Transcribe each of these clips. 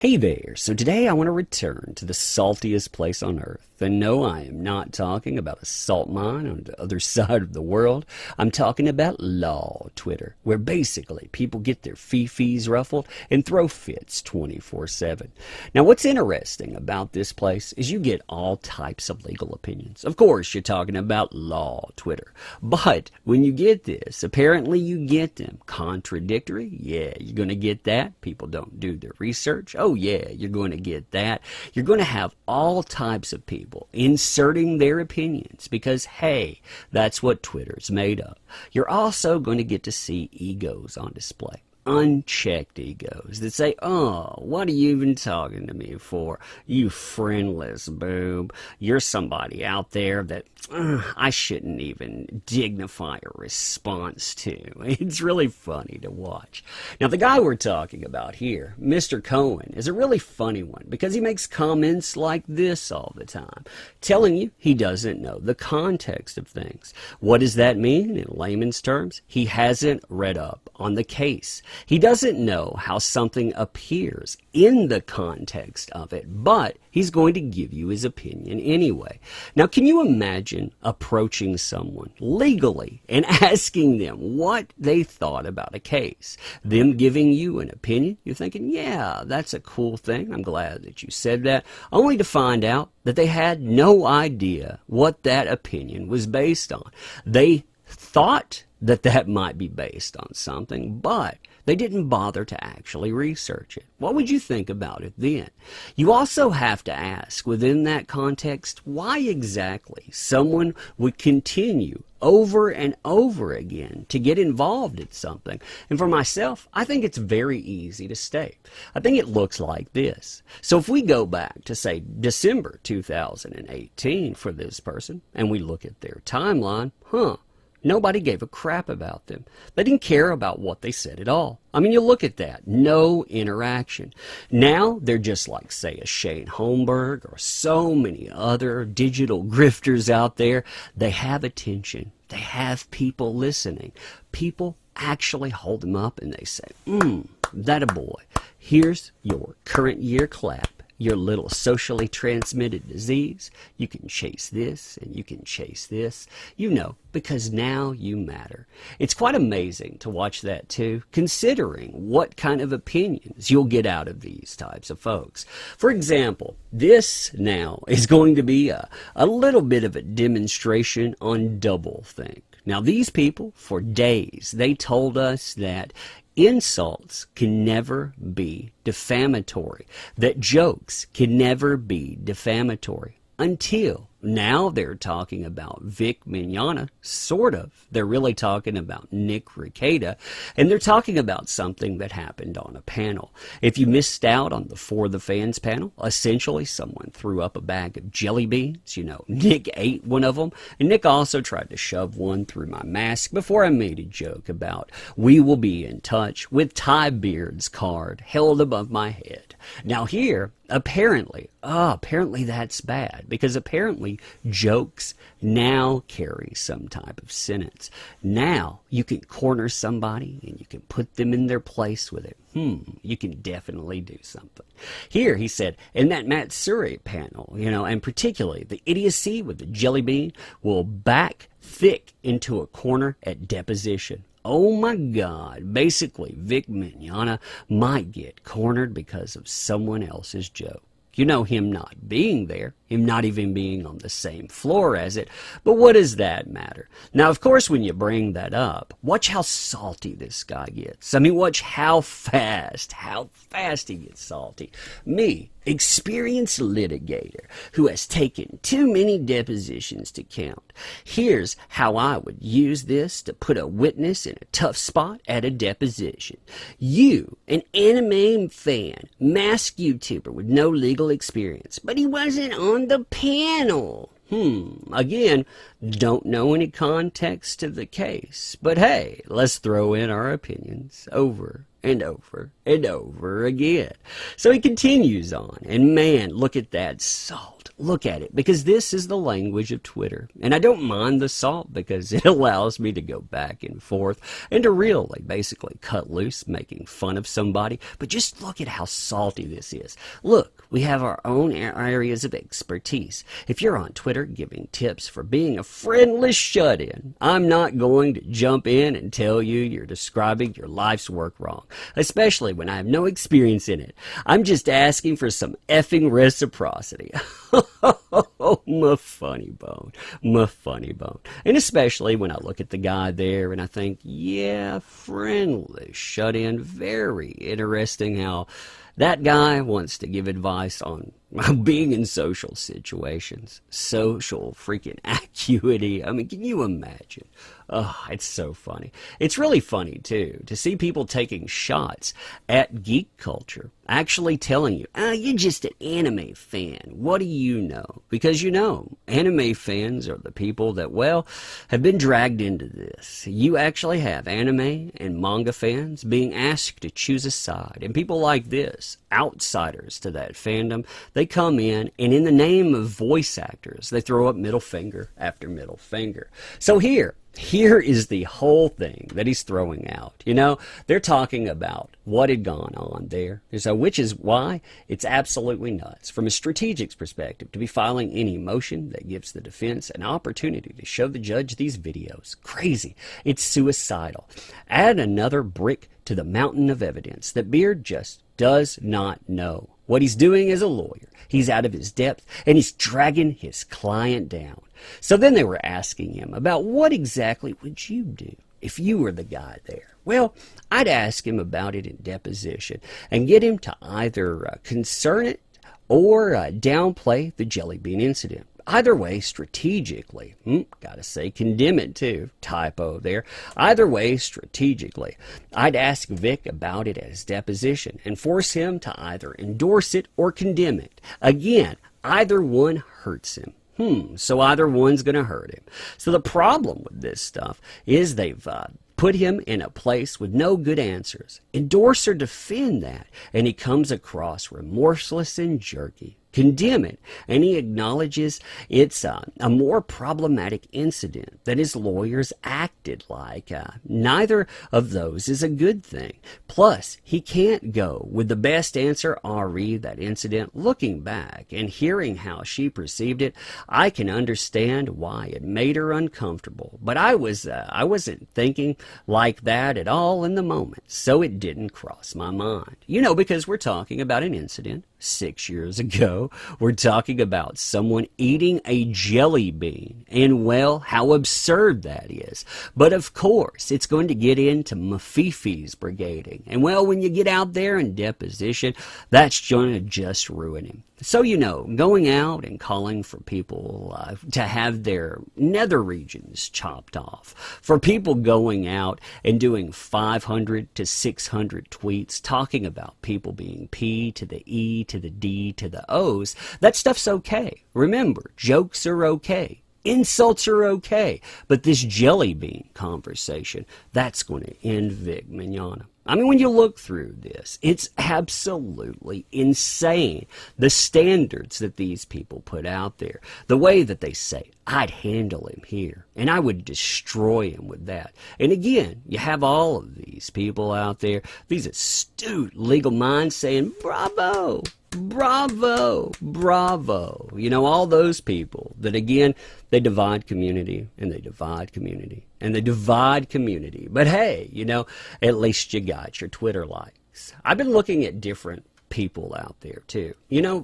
Hey there, so today I want to return to the saltiest place on earth. And no, I am not talking about a salt mine on the other side of the world. I'm talking about law Twitter, where basically people get their fee-fees ruffled and throw fits 24/7. Now what's interesting about this place is you get all types of legal opinions. Of course, you're talking about law Twitter. But when you get this, apparently you get them contradictory. Yeah, you're going to get that. People don't do their research. Oh yeah, you're going to get that. You're going to have all types of people inserting their opinions because, hey, that's what Twitter's made of. You're also going to get to see egos on display. Unchecked egos that say, oh, what are you even talking to me for? You friendless boob. You're somebody out there that I shouldn't even dignify a response to. It's really funny to watch. Now, the guy we're talking about here, Mr. Cohen, is a really funny one because he makes comments like this all the time, telling you he doesn't know the context of things. What does that mean in layman's terms? He hasn't read up on the case. He doesn't know how something appears in the context of it, but he's going to give you his opinion anyway. Now, can you imagine approaching someone legally and asking them what they thought about a case? Them giving you an opinion? You're thinking, yeah, that's a cool thing. I'm glad that you said that. Only to find out that they had no idea what that opinion was based on. They thought that might be based on something, but they didn't bother to actually research it. What would you think about it then? You also have to ask within that context why exactly someone would continue over and over again to get involved in something. And for myself, I think it's very easy to state. I think it looks like this. So if we go back to, say, December 2018 for this person, and we look at their timeline, nobody gave a crap about them. They didn't care about what they said at all. I mean, you look at that. No interaction. Now, they're just like, say, a Shane Holmberg or so many other digital grifters out there. They have attention. They have people listening. People actually hold them up and they say, that a boy. Here's your current year clap. Your little socially transmitted disease. You can chase this and you can chase this. You know, because now you matter. It's quite amazing to watch that too, considering what kind of opinions you'll get out of these types of folks. For example, this now is going to be a little bit of a demonstration on doublethink. Now, these people, for days, they told us that insults can never be defamatory, that jokes can never be defamatory, until now they're talking about Vic Mignogna, sort of. They're really talking about Nick Rekieta, and they're talking about something that happened on a panel. If you missed out on the For the Fans panel, essentially someone threw up a bag of jelly beans. You know, Nick ate one of them, and Nick also tried to shove one through my mask before I made a joke about we will be in touch with Ty Beard's card held above my head. Now here, apparently that's bad, because apparently jokes now carry some type of sentence. Now you can corner somebody and you can put them in their place with it. You can definitely do something. Here he said, in that Matt Suri panel, you know, and particularly the idiocy with the jelly bean will back thick into a corner at deposition. Oh my God, basically Vic Mignogna might get cornered because of someone else's joke. You know, him not being there, him not even being on the same floor as it, but what does that matter? Now, of course, when you bring that up, watch how salty this guy gets. I mean, watch how fast he gets salty. Me, experienced litigator who has taken too many depositions to count. Here's how I would use this to put a witness in a tough spot at a deposition. You, an anime fan, masked YouTuber with no legal experience, but he wasn't on the panel. Again, don't know any context to the case, but hey, let's throw in our opinions over and over and over again. So he continues on, and man, look at that salt. look at it, because this is the language of Twitter. And I don't mind the salt because it allows me to go back and forth and to really basically cut loose making fun of somebody. But just look at how salty this is. Look, we have our own areas of expertise. If you're on Twitter giving tips for being a friendless shut-in, I'm not going to jump in and tell you you're describing your life's work wrong, especially when I have no experience in it. I'm just asking for some effing reciprocity. My funny bone, my funny bone. And especially when I look at the guy there and I think, yeah, friendly shut-in, very interesting how that guy wants to give advice on being in social situations. Social freaking acuity. I mean, can you imagine? Oh, it's so funny. It's really funny, too, to see people taking shots at geek culture, actually telling you, you're just an anime fan. What do you know? Because, anime fans are the people that, well, have been dragged into this. You actually have anime and manga fans being asked to choose a side. And people like this, outsiders to that fandom, they come in, and in the name of voice actors, they throw up middle finger after middle finger. So here is the whole thing that he's throwing out. They're talking about what had gone on there. So, which is why it's absolutely nuts from a strategic perspective to be filing any motion that gives the defense an opportunity to show the judge these videos. Crazy. It's suicidal. Add another brick to the mountain of evidence that Beard just does not know what he's doing as a lawyer. He's out of his depth, and he's dragging his client down. So then they were asking him about what exactly would you do if you were the guy there. Well, I'd ask him about it in deposition and get him to either concern it or downplay the JELLYBEAN incident. Either way, strategically, gotta say condemn it too, typo there. Either way, strategically, I'd ask Vic about it at his deposition and force him to either endorse it or condemn it. Again, either one hurts him. So either one's going to hurt him. So the problem with this stuff is they've put him in a place with no good answers. Endorse or defend that, and he comes across remorseless and jerky. Condemn it, and he acknowledges it's a more problematic incident that his lawyers acted like. Neither of those is a good thing. Plus, he can't go with the best answer re that incident. Looking back and hearing how she perceived it, I can understand why it made her uncomfortable. But I wasn't thinking like that at all in the moment, so it didn't cross my mind. Because we're talking about an incident 6 years ago. We're talking about someone eating a jelly bean, and well, how absurd that is. But of course, it's going to get into Mafifi's brigading, and well, when you get out there in deposition, that's going to just ruin him. So, going out and calling for people to have their nether regions chopped off, for people going out and doing 500 to 600 tweets talking about people being P to the E to the D to the O's, that stuff's okay. Remember, jokes are okay. Insults are okay. But this jelly bean conversation, that's going to end Vic Mignogna. I mean, when you look through this, it's absolutely insane. The standards that these people put out there, the way that they say, I'd handle him here, and I would destroy him with that. And again, you have all of these people out there, these astute legal minds saying, bravo, bravo, bravo. All those people that, again, they divide community, and they divide community, and they divide community. But hey, at least you got your Twitter likes. I've been looking at different people out there too.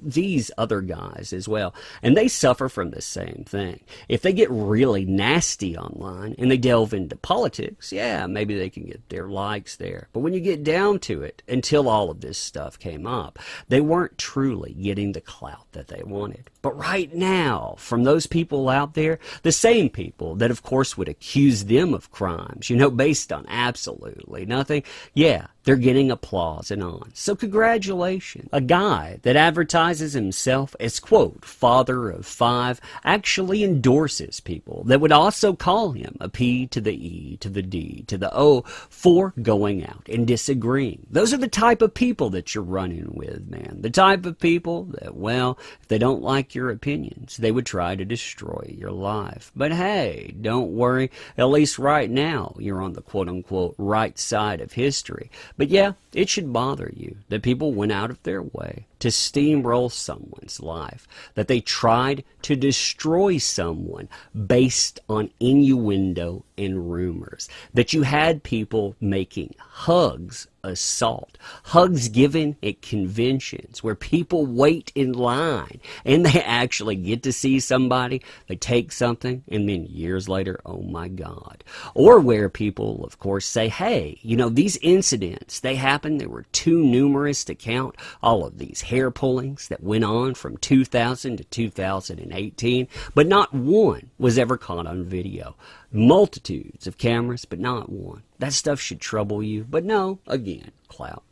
These other guys as well, and they suffer from the same thing. If they get really nasty online and they delve into politics, yeah, maybe they can get their likes there. But when you get down to it, until all of this stuff came up, they weren't truly getting the clout that they wanted. But right now, from those people out there, the same people that of course would accuse them of crimes, based on absolutely nothing, yeah, They're getting applause and on. So congratulations. A guy that advertises himself as, quote, father of five, actually endorses people that would also call him a P to the E to the D to the O for going out and disagreeing. Those are the type of people that you're running with, man. The type of people that, well, if they don't like your opinions, they would try to destroy your life. But hey, don't worry. At least right now, you're on the quote-unquote right side of history. But yeah, it should bother you that people went out of their way to steamroll someone's life, that they tried to destroy someone based on innuendo and rumors, that you had people making hugs assault, hugs given at conventions where people wait in line and they actually get to see somebody, they take something, and then years later, oh my God. Or where people, of course, say, hey, you know, these incidents, they happened, they were too numerous to count, all of these hair pullings that went on from 2000 to 2018, but not one was ever caught on video. Multitudes of cameras, but not one. That stuff should trouble you, but no, again, clout.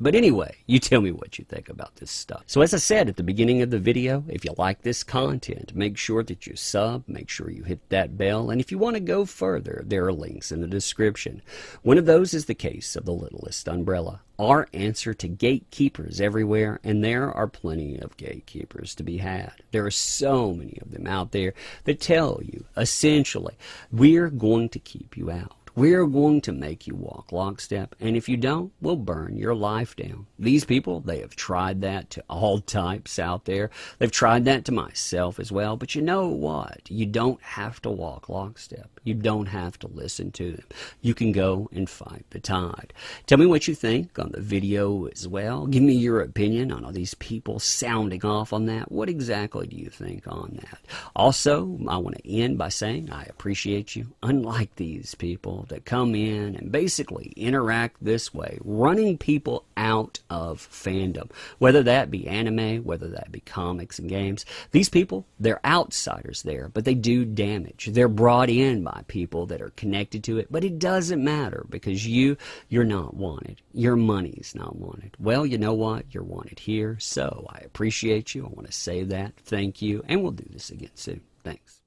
But anyway, you tell me what you think about this stuff. So as I said at the beginning of the video, if you like this content, make sure that you sub, make sure you hit that bell, and if you want to go further, there are links in the description. One of those is the case of the Littlest umbrella, our answer to gatekeepers everywhere, and there are plenty of gatekeepers to be had. There are so many of them out there that tell you, essentially, we're going to keep you out. We're going to make you walk lockstep, and if you don't, we'll burn your life down. These people, they have tried that to all types out there. They've tried that to myself as well, but you know what? You don't have to walk lockstep. You don't have to listen to them. You can go and fight the tide. Tell me what you think on the video as well. Give me your opinion on all these people sounding off on that. What exactly do you think on that? Also, I want to end by saying I appreciate you. Unlike these people that come in and basically interact this way, running people out of fandom, whether that be anime, whether that be comics and games. These people, they're outsiders there, but they do damage. They're brought in by people that are connected to it, but it doesn't matter because you're not wanted. Your money's not wanted. Well, you know what? You're wanted here, so I appreciate you. I want to say that. Thank you, and we'll do this again soon. Thanks.